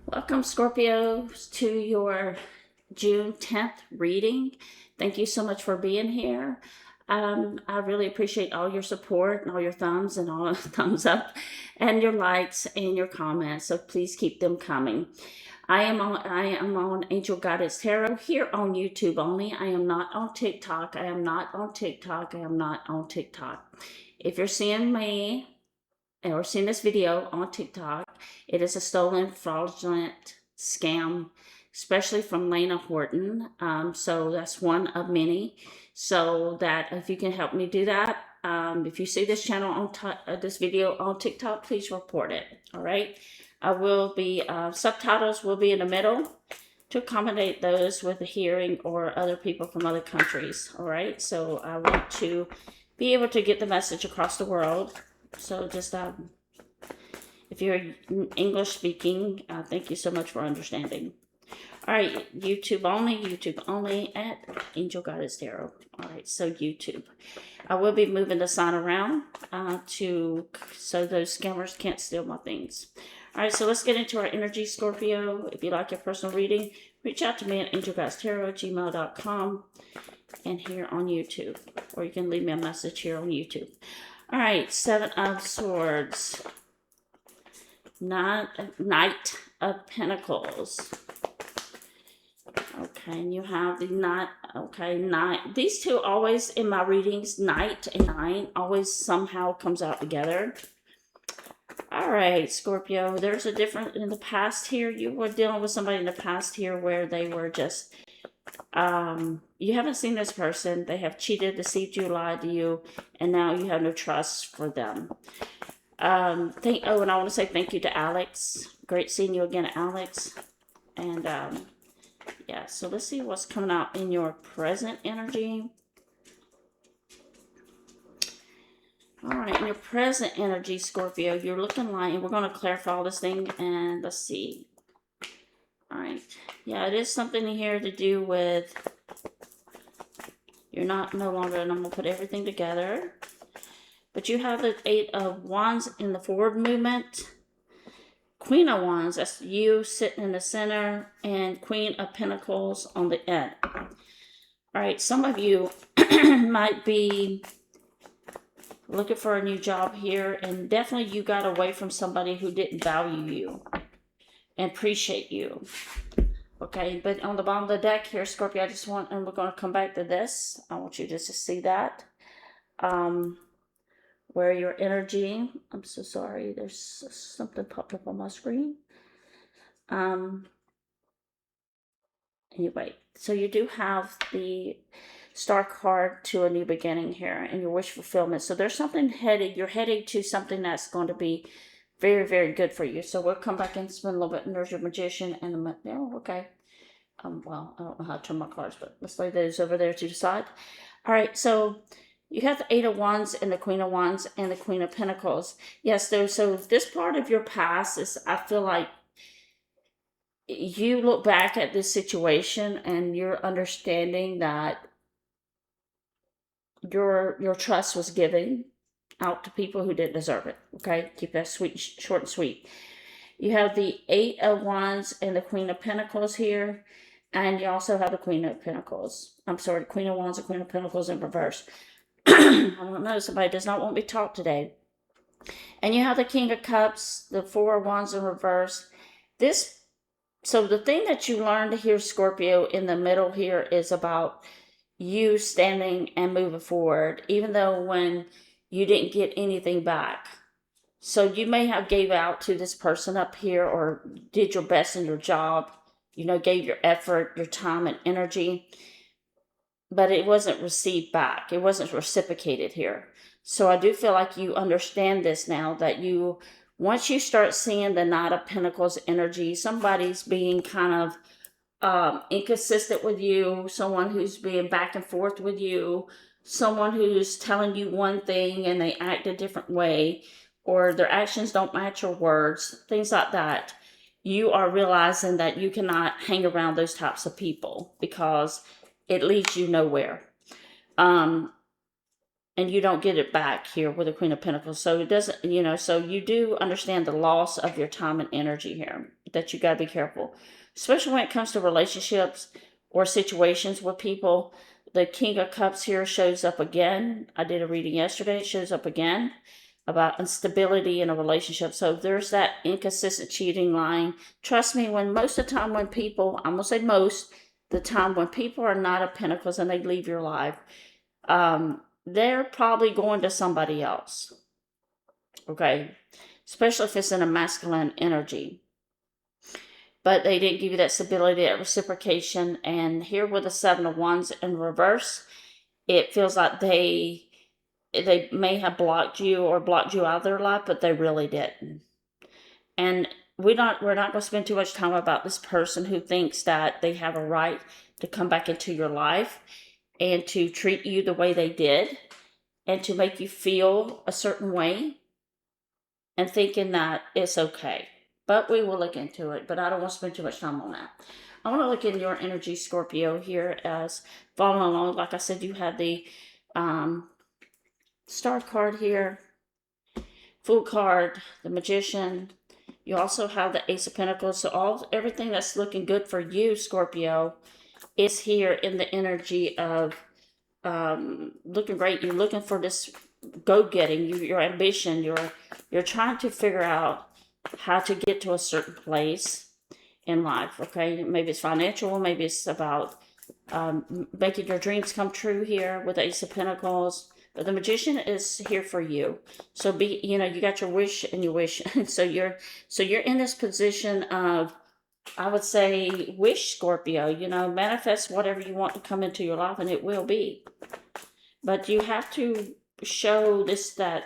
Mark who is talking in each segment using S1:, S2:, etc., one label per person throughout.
S1: Welcome, Scorpio, to your June 10th reading. Thank you so much for being here. I really appreciate all your support and all your thumbs and all thumbs up and your likes and your comments. So please keep them coming. I am on Angel Guidance Tarot here on YouTube only. I am not on TikTok. I am not on TikTok. I am not on TikTok. If you're seeing me or seen this video on TikTok, it is a stolen, fraudulent scam, especially from Lena Horton. So that's one of many. So that if you can help me do that, if you see this channel on this video on TikTok, please report it. All right. I will be subtitles will be in the middle to accommodate those with a hearing or other people from other countries. All right. So I want to be able to get the message across the world. So just if you're English speaking, thank you so much for understanding. All right, YouTube only at Angel Guidance Tarot. All right, so YouTube. I will be moving the sign around so those scammers can't steal my things. All right, so let's get into our energy, Scorpio. If you like your personal reading, reach out to me at angelguidancetarot@gmail.com and here on YouTube. Or you can leave me a message here on YouTube. All right, Seven of Swords. Knight of Pentacles. Okay, and you have the Knight. Okay, Knight. These two always in my readings, Knight and Nine, always somehow comes out together. All right, Scorpio, there's a difference in the past here. You were dealing with somebody in the past here where they were just, you haven't seen this person. They have cheated, deceived you, lied to you, and now you have no trust for them. And I want to say thank you to Alex. Great seeing you again, Alex. And yeah, so let's see what's coming out in your present energy. All right, in your present energy, Scorpio, you're looking like, and we're going to clarify all this thing, and let's see. All right, yeah, it is something here to do with, you're no longer, and I'm going to put everything together. But you have the Eight of Wands in the forward movement. Queen of Wands, that's you sitting in the center, and Queen of Pentacles on the end. All right, some of you might be looking for a new job here, and definitely you got away from somebody who didn't value you and appreciate you. Okay, but on the bottom of the deck here, Scorpio, I just want, and we're going to come back to this. I want you just to see that. Where your energy, I'm so sorry, there's something popped up on my screen. Anyway, so you do have the Star card to a new beginning here and your wish fulfillment. So there's something you're heading to something that's going to be very, very good for you. So we'll come back and spend a little bit. And there's your Magician and the, oh, okay. Well, I don't know how to turn my cards, but let's lay those over there to the side. All right, so you have the Eight of Wands and the Queen of Wands and the Queen of Pentacles. Yes, so this part of your past is, I feel like you look back at this situation and you're understanding that your trust was given out to people who didn't deserve it. Okay, keep that short and sweet. You have the Eight of Wands and the Queen of Pentacles here, and you also have the Queen of Pentacles. I'm sorry, the Queen of Wands and Queen of Pentacles in reverse. I don't know, somebody does not want me to talk today. And you have the King of Cups, the Four of Wands in reverse. So the thing that you learned here, Scorpio, in the middle here is about you standing and moving forward, even though when you didn't get anything back. So you may have gave out to this person up here or did your best in your job, gave your effort, your time and energy, but it wasn't received back. It wasn't reciprocated here. So I do feel like you understand this now, that once you start seeing the Knight of Pentacles energy, somebody's being kind of inconsistent with you, someone who's being back and forth with you, someone who's telling you one thing and they act a different way, or their actions don't match your words, things like that. You are realizing that you cannot hang around those types of people because it leads you nowhere. And you don't get it back here with the Queen of Pentacles. So it doesn't, so you do understand the loss of your time and energy here. that you got to be careful, especially when it comes to relationships or situations with people. The King of Cups here shows up again. I did a reading yesterday. It shows up again about instability in a relationship. So there's that inconsistent cheating, lying. Trust me, when most of the time when people, I'm going to say most, the time when people are not of Pentacles and they leave your life, they're probably going to somebody else. Okay? Especially if it's in a masculine energy. But they didn't give you that stability, that reciprocation. And here with the Seven of Wands in reverse, it feels like they may have blocked you or blocked you out of their life, but they really didn't. And we're not going to spend too much time about this person who thinks that they have a right to come back into your life and to treat you the way they did and to make you feel a certain way and thinking that it's okay. But we will look into it, but I don't want to spend too much time on that. I want to look in your energy, Scorpio, here as following along. Like I said, you have the Star card here, Fool card, the Magician. You also have the Ace of Pentacles. So everything that's looking good for you, Scorpio, is here in the energy of looking great. You're looking for this go-getting, your ambition. You're trying to figure out how to get to a certain place in life. Okay, maybe it's financial, maybe it's about making your dreams come true here with the Ace of Pentacles. But the Magician is here for you. So you got your wish and your wish. so you're in this position of, I would say, wish, Scorpio. Manifest whatever you want to come into your life, and it will be. But you have to show that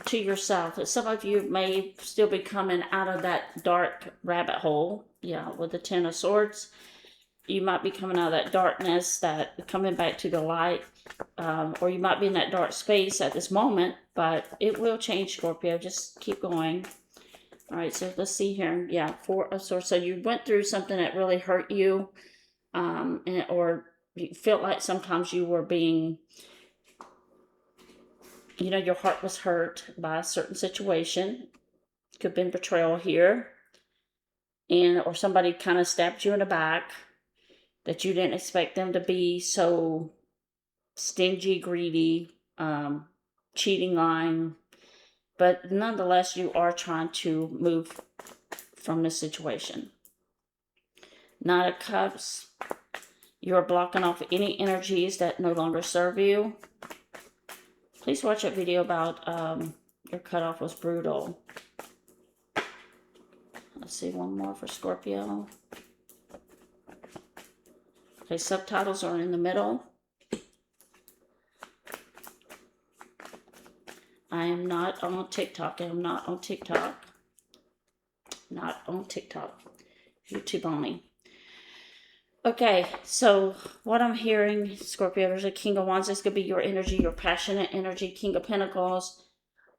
S1: to yourself. Some of you may still be coming out of that dark rabbit hole. Yeah, with the Ten of Swords. You might be coming out of that darkness, coming back to the light. Or you might be in that dark space at this moment, but it will change, Scorpio. Just keep going. All right, so let's see here. Yeah, Four of Swords. So you went through something that really hurt you, or you felt like sometimes you were being, your heart was hurt by a certain situation. Could have been betrayal here, or somebody kind of stabbed you in the back that you didn't expect them to be so stingy, greedy, cheating, lying. But nonetheless, you are trying to move from this situation. Nine of Cups. You are blocking off any energies that no longer serve you. Please watch that video about your cutoff was brutal. Let's see, one more for Scorpio. Okay, subtitles are in the middle. I am not on TikTok. I am not on TikTok. Not on TikTok. YouTube only. Okay, so what I'm hearing, Scorpio, there's a King of Wands. This could be your energy, your passionate energy. King of Pentacles.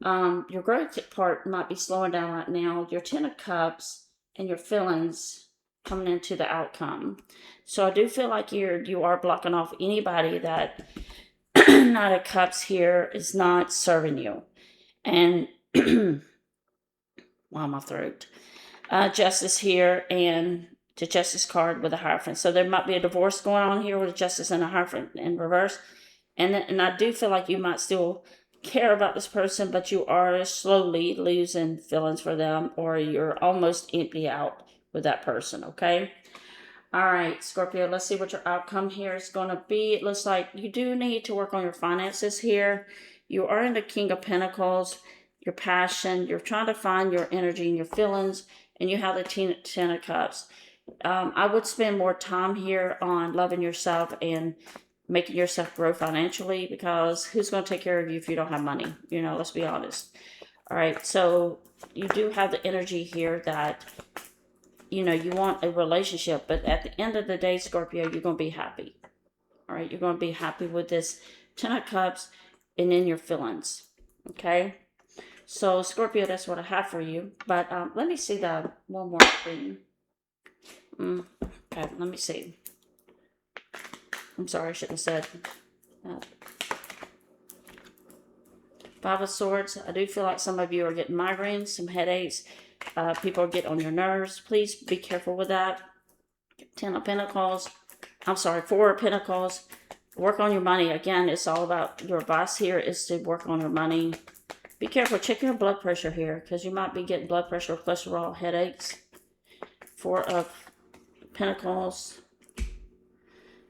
S1: Your growth part might be slowing down right now. Your Ten of Cups and your feelings coming into the outcome. So I do feel like you are blocking off anybody that Knight of Cups here is not serving you. And wow, my throat. Justice here, and the Justice card with a Hierophant. So there might be a divorce going on here with a Justice and a Hierophant in reverse. And I do feel like you might still care about this person, but you are slowly losing feelings for them, or you're almost empty out with that person, okay? All right, Scorpio, let's see what your outcome here is going to be. It looks like you do need to work on your finances here. You are in the King of Pentacles, your passion. You're trying to find your energy and your feelings, and you have the Ten of Cups. I would spend more time here on loving yourself and making yourself grow financially, because who's going to take care of you if you don't have money? Let's be honest. All right, so you do have the energy here that you want a relationship, but at the end of the day, Scorpio, you're going to be happy. All right, you're going to be happy with this Ten of Cups and in your feelings. Okay, so Scorpio, that's what I have for you. But let me see the one more thing. Okay, let me see. I'm sorry, I shouldn't have said that. Five of Swords. I do feel like some of you are getting migraines, some headaches. People get on your nerves. Please be careful with that. 10 of Pentacles. I'm sorry, 4 of Pentacles. Work on your money. Again, it's all about your advice here is to work on your money. Be careful. Check your blood pressure here because you might be getting blood pressure, cholesterol, headaches. 4 of Pentacles.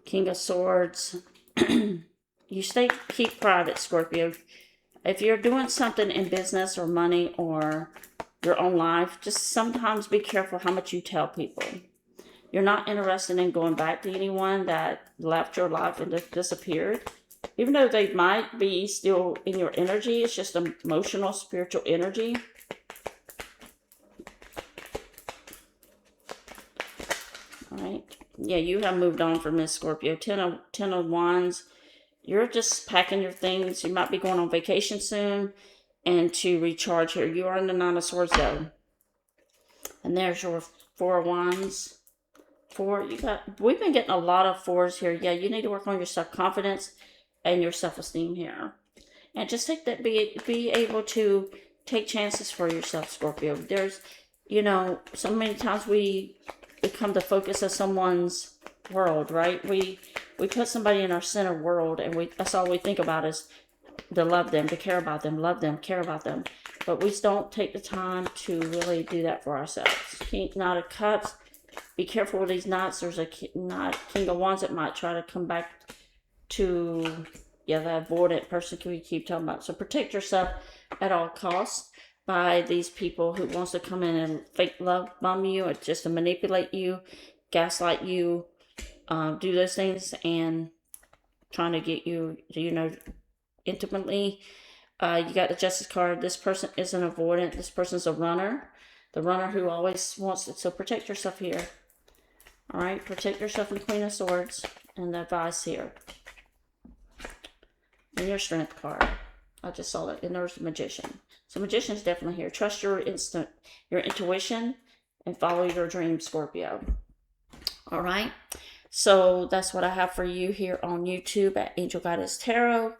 S1: King of Swords. You keep private, Scorpio. If you're doing something in business or money or your own life, just sometimes be careful how much you tell people. You're not interested in going back to anyone that left your life and just disappeared. Even though they might be still in your energy, it's just emotional, spiritual energy. All right. Yeah, you have moved on from this, Scorpio. 10 of Wands. You're just packing your things. You might be going on vacation soon and to recharge here. You are in the 9 of Swords, though. And there's your 4 of Wands. 4, we've been getting a lot of 4s here. Yeah, you need to work on your self-confidence and your self-esteem here. And just take that, be able to take chances for yourself, Scorpio. There's, you know, so many times we become the focus of someone's world, right? We put somebody in our center world, and that's all we think about is to love them, to care about them, love them, care about them. But we don't take the time to really do that for ourselves. Knight of Cups. Be careful with these knots. There's a King of Wands that might try to come back to, yeah, the avoidant person we keep talking about. So protect yourself at all costs by these people who wants to come in and fake love bomb you or just to manipulate you, gaslight you, do those things and trying to get you, you know, intimately. You got the Justice card. This person is an avoidant. This person's a runner. The runner who always wants it. So protect yourself here. All right. Protect yourself in the Queen of Swords and the advice here. And your Strength card. I just saw that. And there's the Magician. So Magician's definitely here. Trust your intuition and follow your dreams, Scorpio. All right. So that's what I have for you here on YouTube at Angel Guidance Tarot.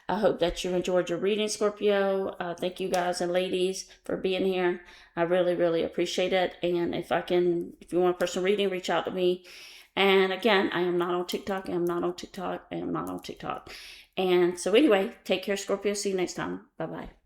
S1: I hope that you enjoyed your reading, Scorpio. Thank you guys and ladies for being here. I really, really appreciate it. And if you want a personal reading, reach out to me. And again, I am not on TikTok. I am not on TikTok. I am not on TikTok. And so anyway, take care, Scorpio. See you next time. Bye-bye.